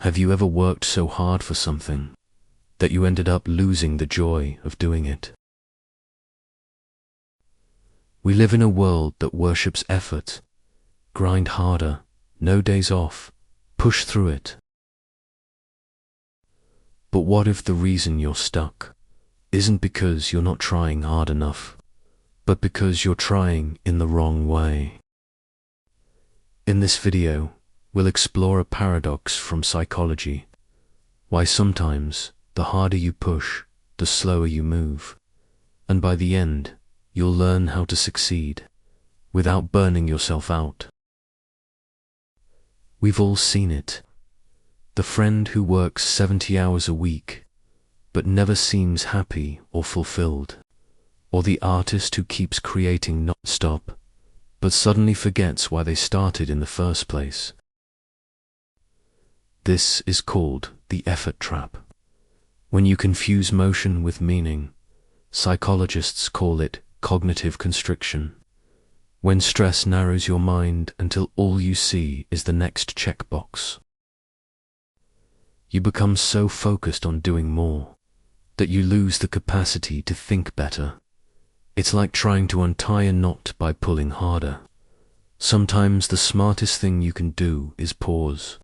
Have you ever worked so hard for something that you ended up losing the joy of doing it? We live in a world that worships effort. Grind harder, no days off, push through it. But what if the reason you're stuck isn't because you're not trying hard enough, but because you're trying in the wrong way? In this video, we'll explore a paradox from psychology, why sometimes the harder you push, the slower you move, and by the end, you'll learn how to succeed without burning yourself out. We've all seen it. The friend who works 70 hours a week, but never seems happy or fulfilled, or the artist who keeps creating non-stop, but suddenly forgets why they started in the first place. This is called the effort trap. When you confuse motion with meaning, psychologists call it cognitive constriction. When stress narrows your mind until all you see is the next checkbox. You become so focused on doing more that you lose the capacity to think better. It's like trying to untie a knot by pulling harder. Sometimes the smartest thing you can do is pause.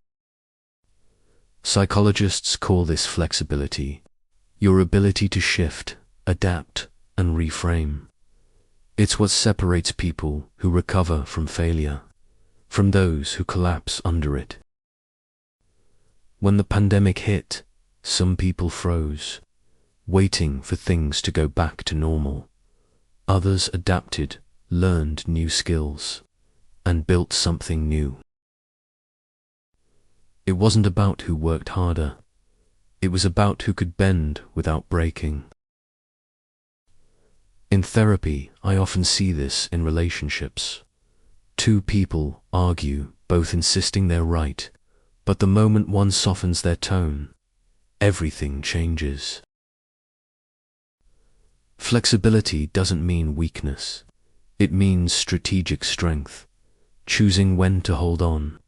Psychologists call this flexibility, your ability to shift, adapt, and reframe. It's what separates people who recover from failure from those who collapse under it. When the pandemic hit, some people froze, waiting for things to go back to normal. Others adapted, learned new skills, and built something new. It wasn't about who worked harder. It was about who could bend without breaking. In therapy, I often see this in relationships. Two people argue, both insisting they're right, but the moment one softens their tone, everything changes. Flexibility doesn't mean weakness. It means strategic strength, choosing when to hold on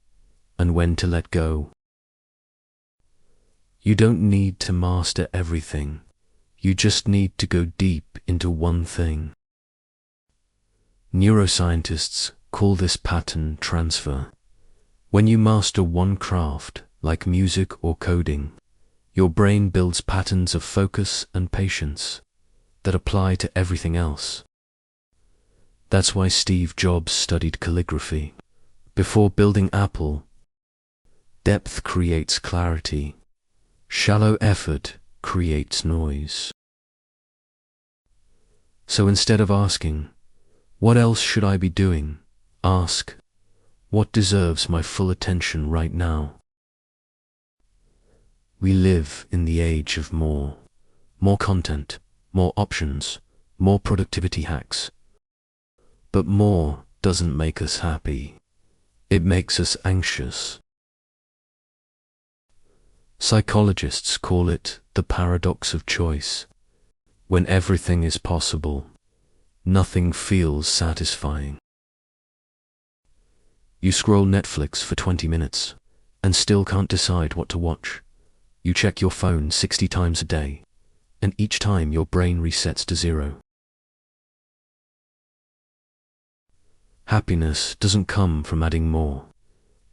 and when to let go. You don't need to master everything. You just need to go deep into one thing. Neuroscientists call this pattern transfer. When you master one craft, like music or coding, your brain builds patterns of focus and patience that apply to everything else. That's why Steve Jobs studied calligraphy. Before building Apple, depth creates clarity. Shallow effort creates noise. So instead of asking, what else should I be doing? Ask, what deserves my full attention right now? We live in the age of more. More content, more options, more productivity hacks. But more doesn't make us happy. It makes us anxious. Psychologists call it the paradox of choice. When everything is possible, nothing feels satisfying. You scroll Netflix for 20 minutes and still can't decide what to watch. You check your phone 60 times a day, and each time your brain resets to zero. Happiness doesn't come from adding more.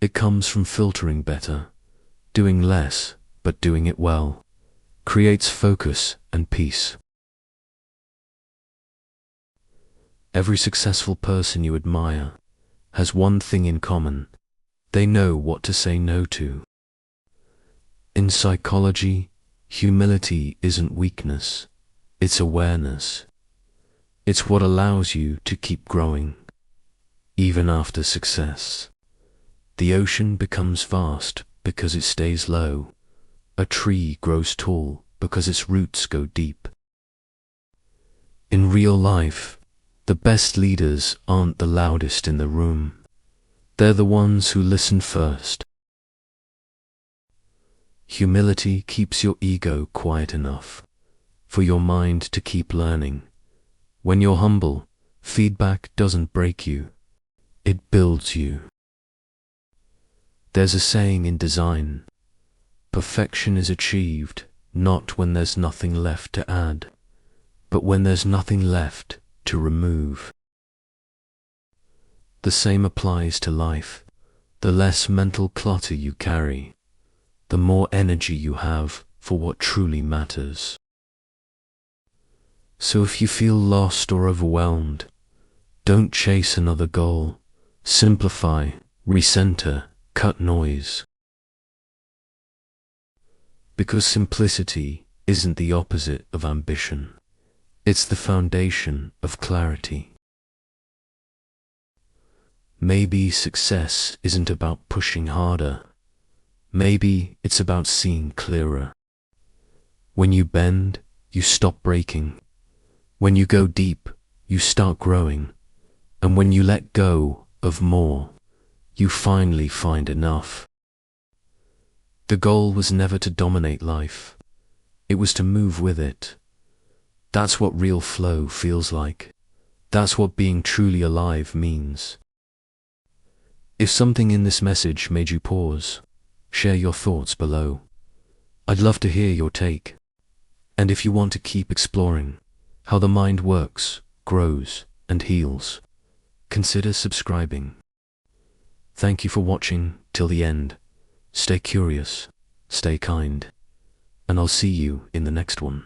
It comes from filtering better, doing less, but doing it well, creates focus and peace. Every successful person you admire has one thing in common. They know what to say no to. In psychology, humility isn't weakness, it's awareness. It's what allows you to keep growing, even after success. The ocean becomes vast because it stays low. A tree grows tall because its roots go deep. In real life, the best leaders aren't the loudest in the room. They're the ones who listen first. Humility keeps your ego quiet enough for your mind to keep learning. When you're humble, feedback doesn't break you, it builds you. There's a saying in design, Perfection is achieved not when there's nothing left to add, but when there's nothing left to remove. The same applies to life. The less mental clutter you carry, the more energy you have for what truly matters. So if you feel lost or overwhelmed, don't chase another goal. Simplify, recenter, cut noise. Because simplicity isn't the opposite of ambition. It's the foundation of clarity. Maybe success isn't about pushing harder. Maybe it's about seeing clearer. When you bend, you stop breaking. When you go deep, you start growing. And when you let go of more, you finally find enough. The goal was never to dominate life. It was to move with it. That's what real flow feels like. That's what being truly alive means. If something in this message made you pause, share your thoughts below. I'd love to hear your take. And if you want to keep exploring how the mind works, grows, and heals, consider subscribing. Thank you for watching till the end. Stay curious, stay kind, and I'll see you in the next one.